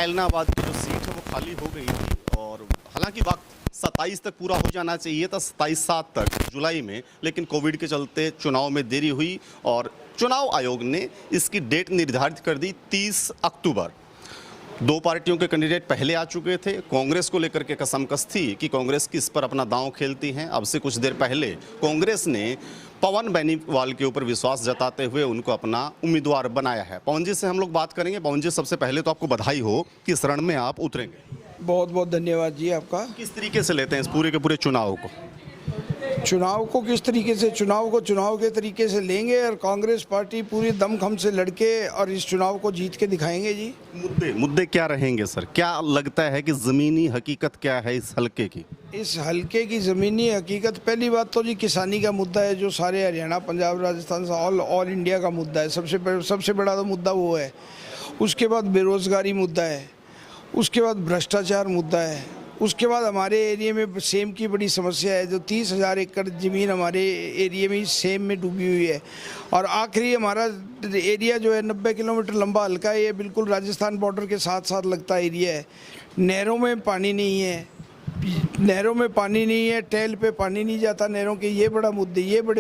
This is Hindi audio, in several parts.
ऐलनाबाद की जो सीट है वो खाली हो गई थी और हालांकि वक्त 27 तक पूरा हो जाना चाहिए था, 27/7 तक जुलाई में, लेकिन कोविड के चलते चुनाव में देरी हुई और चुनाव आयोग ने इसकी डेट निर्धारित कर दी 30 अक्टूबर। दो पार्टियों के कैंडिडेट पहले आ चुके थे। कांग्रेस को लेकर के कसमकस थी कि कांग्रेस किस पर अपना दांव खेलती है। अब से कुछ देर पहले कांग्रेस ने पवन बेनीवाल के ऊपर विश्वास जताते हुए उनको अपना उम्मीदवार बनाया है। पवन जी से हम लोग बात करेंगे। पवन जी, सबसे पहले तो आपको बधाई हो कि इस रण में आप उतरेंगे। बहुत बहुत धन्यवाद जी आपका। किस तरीके से लेते हैं इस पूरे के पूरे चुनाव को? चुनाव को किस तरीके से, चुनाव को चुनाव के तरीके से लेंगे और कांग्रेस पार्टी पूरी दमखम से लड़के और इस चुनाव को जीत के दिखाएंगे जी। मुद्दे क्या रहेंगे सर? क्या लगता है कि ज़मीनी हकीकत क्या है इस हलके की? इस हलके की ज़मीनी हकीकत, पहली बात तो जी किसानी का मुद्दा है, जो सारे हरियाणा, पंजाब, राजस्थान से ऑल इंडिया का मुद्दा है। सबसे बड़ा तो मुद्दा वो है। उसके बाद बेरोज़गारी मुद्दा है, उसके बाद भ्रष्टाचार मुद्दा है, उसके बाद हमारे एरिया में सेम की बड़ी समस्या है। जो 30,000 एकड़ ज़मीन हमारे एरिया में सेम में डूबी हुई है। और आखिरी हमारा एरिया जो है 90 किलोमीटर लंबा हल्का है, ये बिल्कुल राजस्थान बॉर्डर के साथ साथ लगता एरिया है। नहरों में पानी नहीं है, टेल पे पानी नहीं जाता नहरों के। ये बड़े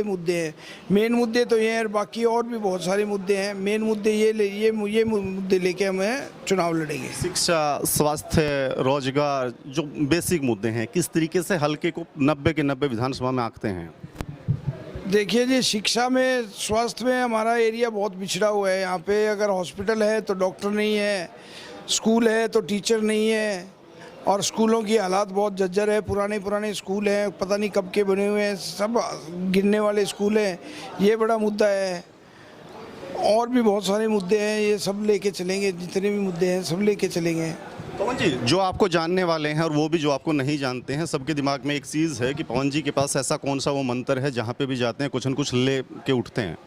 मुद्दे हैं। मेन मुद्दे तो ये हैं, बाकी और भी बहुत सारे मुद्दे हैं। मेन मुद्दे ये मुद्दे लेके हमें चुनाव लड़ेंगे। शिक्षा, स्वास्थ्य, रोजगार, जो बेसिक मुद्दे हैं, किस तरीके से हल्के को 90 के 90 विधानसभा में आंकते हैं? देखिए जी, शिक्षा में, स्वास्थ्य में हमारा एरिया बहुत पिछड़ा हुआ है। यहाँ पे अगर हॉस्पिटल है तो डॉक्टर नहीं है, स्कूल है तो टीचर नहीं है, और स्कूलों की हालात बहुत जर्जर है। पुराने स्कूल हैं, पता नहीं कब के बने हुए हैं, सब गिरने वाले स्कूल हैं। ये बड़ा मुद्दा है। और भी बहुत सारे मुद्दे हैं, ये सब लेके चलेंगे। जितने भी मुद्दे हैं सब लेके चलेंगे। पवन जी, जो आपको जानने वाले हैं और वो भी जो आपको नहीं जानते हैं, सबके दिमाग में एक चीज़ है कि पवन जी के पास ऐसा कौन सा वो मंत्र है जहाँ पे भी जाते हैं कुछ न कुछ ले के उठते हैं।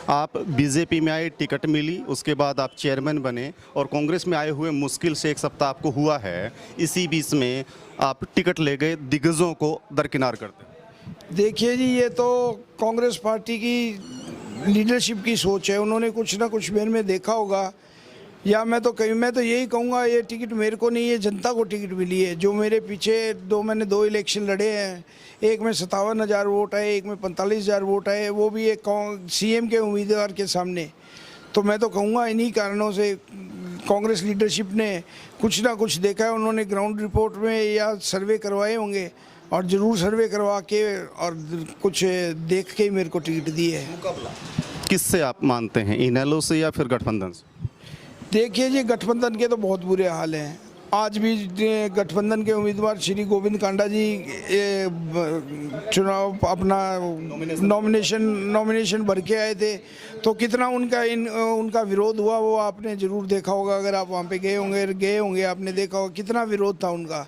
आप बीजेपी में आए, टिकट मिली, उसके बाद आप चेयरमैन बने और कांग्रेस में आए हुए मुश्किल से 1 सप्ताह आपको हुआ है। इसी बीच में आप टिकट ले गए, दिग्गजों को दरकिनार करते। देखिए जी, ये तो कांग्रेस पार्टी की लीडरशिप की सोच है। उन्होंने कुछ ना कुछ मेरे में देखा होगा, या मैं तो यही कहूँगा, ये टिकट मेरे को नहीं, ये जनता को टिकट मिली है। जो मेरे पीछे मैंने 2 इलेक्शन लड़े हैं, एक में 57,000 वोट आए, एक में 45,000 वोट आए, वो भी एक सीएम के उम्मीदवार के सामने। तो मैं तो कहूँगा इन्हीं कारणों से कांग्रेस लीडरशिप ने कुछ ना कुछ देखा है। उन्होंने ग्राउंड रिपोर्ट में या सर्वे करवाए होंगे, और ज़रूर सर्वे करवा के और कुछ देख के ही मेरे को टिकट दी है। किससे आप मानते हैं, इनेलो से या फिर गठबंधन से? देखिए जी, गठबंधन के तो बहुत बुरे हाल हैं। आज भी गठबंधन के उम्मीदवार श्री गोविंद कांडा जी चुनाव अपना नॉमिनेशन भर के आए थे, तो कितना उनका विरोध हुआ वो आपने ज़रूर देखा होगा। अगर आप वहाँ पे गए होंगे आपने देखा होगा कितना विरोध था उनका।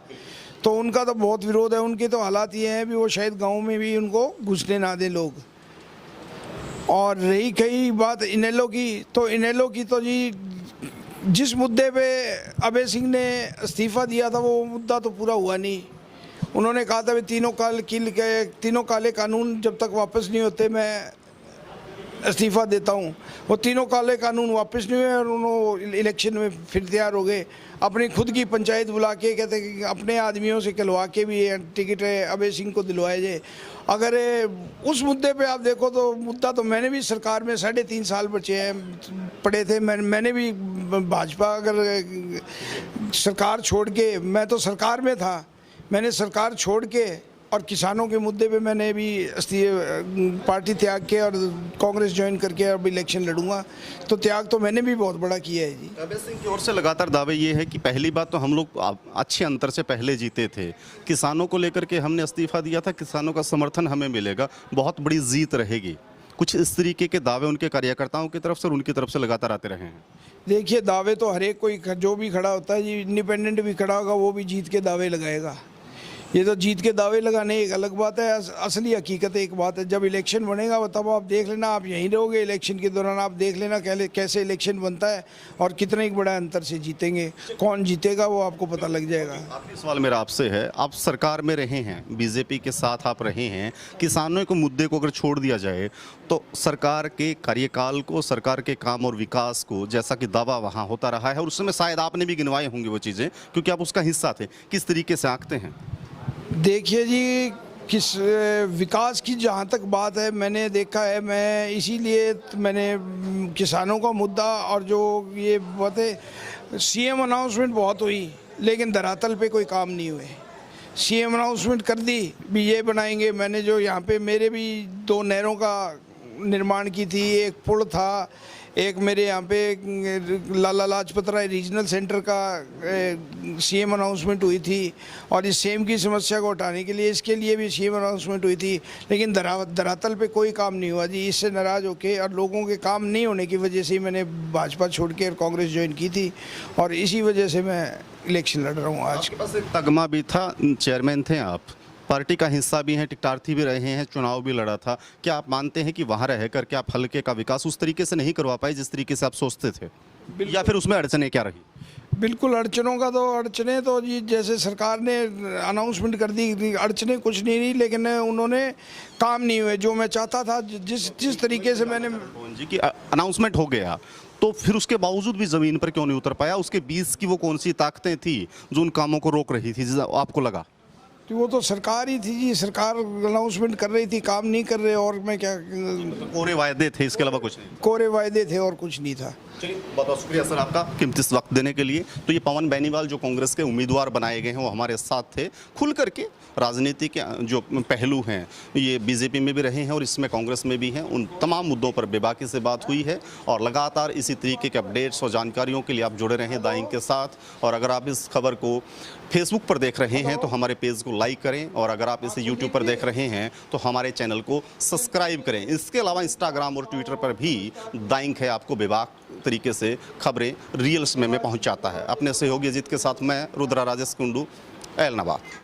तो उनका तो बहुत विरोध है। उनके तो हालात ये हैं भी वो शायद गाँव में भी उनको घुसने ना दें लोग। और रही कई बात इनेलो की, तो इनेलो की तो जी जिस मुद्दे पे अभय सिंह ने इस्तीफ़ा दिया था वो मुद्दा तो पूरा हुआ नहीं। उन्होंने कहा था तीनों काले कानून जब तक वापस नहीं होते मैं इस्तीफ़ा देता हूँ। वो तीनों काले कानून वापस नहीं हुए और उन्होंने इलेक्शन में फिर तैयार हो गए। अपनी खुद की पंचायत बुला के कहते कि अपने आदमियों से कहलवा के भी टिकट अभय सिंह को दिलवाए जाए। अगर उस मुद्दे पे आप देखो तो मुद्दा तो मैंने भी सरकार में 3.5 साल पड़े थे। मैंने भी भाजपा, अगर सरकार छोड़ के, मैं तो सरकार में था, मैंने सरकार छोड़ के और किसानों के मुद्दे पे मैंने भी पार्टी त्याग के और कांग्रेस ज्वाइन करके अब इलेक्शन लड़ूंगा। तो त्याग तो मैंने भी बहुत बड़ा किया है जी। अभय सिंह की ओर से लगातार दावे ये है कि पहली बात तो हम लोग अच्छे अंतर से पहले जीते थे, किसानों को लेकर के हमने इस्तीफा दिया था, किसानों का समर्थन हमें मिलेगा, बहुत बड़ी जीत रहेगी। कुछ इस तरीके के दावे उनके कार्यकर्ताओं की तरफ से और उनकी तरफ से लगातार आते रहे हैं। देखिए, दावे तो हर एक कोई जो भी खड़ा होता है जी, इंडिपेंडेंट भी खड़ा होगा वो भी जीत के दावे लगाएगा। ये तो जीत के दावे लगाने एक अलग बात है, असली हकीकत एक बात है। जब इलेक्शन बनेगा तब आप देख लेना, आप यहीं रहोगे इलेक्शन के दौरान, आप देख लेना कैसे इलेक्शन बनता है और कितने एक बड़ा अंतर से जीतेंगे। कौन जीतेगा वो आपको पता लग जाएगा। आखिरी सवाल मेरा आपसे है, आप सरकार में रहे हैं, बीजेपी के साथ आप रहे हैं, किसानों के मुद्दे को अगर छोड़ दिया जाए तो सरकार के कार्यकाल को, सरकार के काम और विकास को, जैसा कि दावा वहाँ होता रहा है और उस समय शायद आपने भी गिनवाए होंगे वो चीज़ें क्योंकि आप उसका हिस्सा थे, किस तरीके से आंकते हैं? देखिए जी, किस विकास की जहाँ तक बात है, मैंने देखा है, मैं इसीलिए मैंने किसानों का मुद्दा और जो ये बातें सीएम अनाउंसमेंट बहुत हुई लेकिन धरातल पे कोई काम नहीं हुए। सीएम अनाउंसमेंट कर दी भी ये बनाएंगे, मैंने जो यहाँ पे मेरे भी 2 नहरों का निर्माण की थी, एक पुल था, एक मेरे यहाँ पे लाला लाजपत राय रीजनल सेंटर का सीएम अनाउंसमेंट हुई थी और इस सेम की समस्या को हटाने के लिए इसके लिए भी सीएम अनाउंसमेंट हुई थी, लेकिन धरातल पे कोई काम नहीं हुआ जी। इससे नाराज़ होके और लोगों के काम नहीं होने की वजह से मैंने भाजपा छोड़ के और कांग्रेस ज्वाइन की थी और इसी वजह से मैं इलेक्शन लड़ रहा हूँ आज। आपके पास एक तगमा भी था, चेयरमैन थे आप, पार्टी का हिस्सा भी हैं, टिकटार्थी भी रहे हैं, चुनाव भी लड़ा था। क्या आप मानते हैं कि वहाँ रह करके आप हल्के का विकास उस तरीके से नहीं करवा पाए जिस तरीके से आप सोचते थे, या फिर उसमें अड़चनें क्या रही? बिल्कुल, अड़चनें तो जी जैसे सरकार ने अनाउंसमेंट कर दी, अड़चनें कुछ नहीं रही, लेकिन उन्होंने काम नहीं हुए जो मैं चाहता था। जिस तरीके से मैंने जी कि अनाउंसमेंट हो गया तो फिर उसके बावजूद भी ज़मीन पर क्यों नहीं उतर पाया? उसके बीच की वो कौन सी ताकतें थी जो उन कामों को रोक रही थी, जिससे आपको लगा? तो वो तो सरकार ही थी जी, सरकार अनाउंसमेंट कर रही थी, काम नहीं कर रहे, और मैं क्या, कोरे वायदे थे, इसके अलावा कुछ नहीं? कोरे वायदे थे और कुछ नहीं था। चलिए, बहुत बहुत शुक्रिया सर आपका कीमती वक्त देने के लिए। तो ये पवन बेनीवाल जो कांग्रेस के उम्मीदवार बनाए गए हैं वो हमारे साथ थे। खुल करके राजनीति के जो पहलू हैं ये बीजेपी में भी रहे हैं और इसमें कांग्रेस में भी हैं, उन तमाम मुद्दों पर बेबाकी से बात हुई है और लगातार इसी तरीके के अपडेट्स और जानकारियों के लिए आप जुड़े रहें दाइंग के साथ। और अगर आप इस खबर को फेसबुक पर देख रहे हैं तो हमारे पेज को लाइक करें और अगर आप इसे यूट्यूब पर देख रहे हैं तो हमारे चैनल को सब्सक्राइब करें। इसके अलावा इंस्टाग्राम और ट्विटर पर भी दाइंग है आपको बेबाक तरीके से खबरें रियल समय में पहुंचाता है। अपने सहयोगी अजीत के साथ मैं रुद्रा राजेश कुंडू, ऐलनाबाद।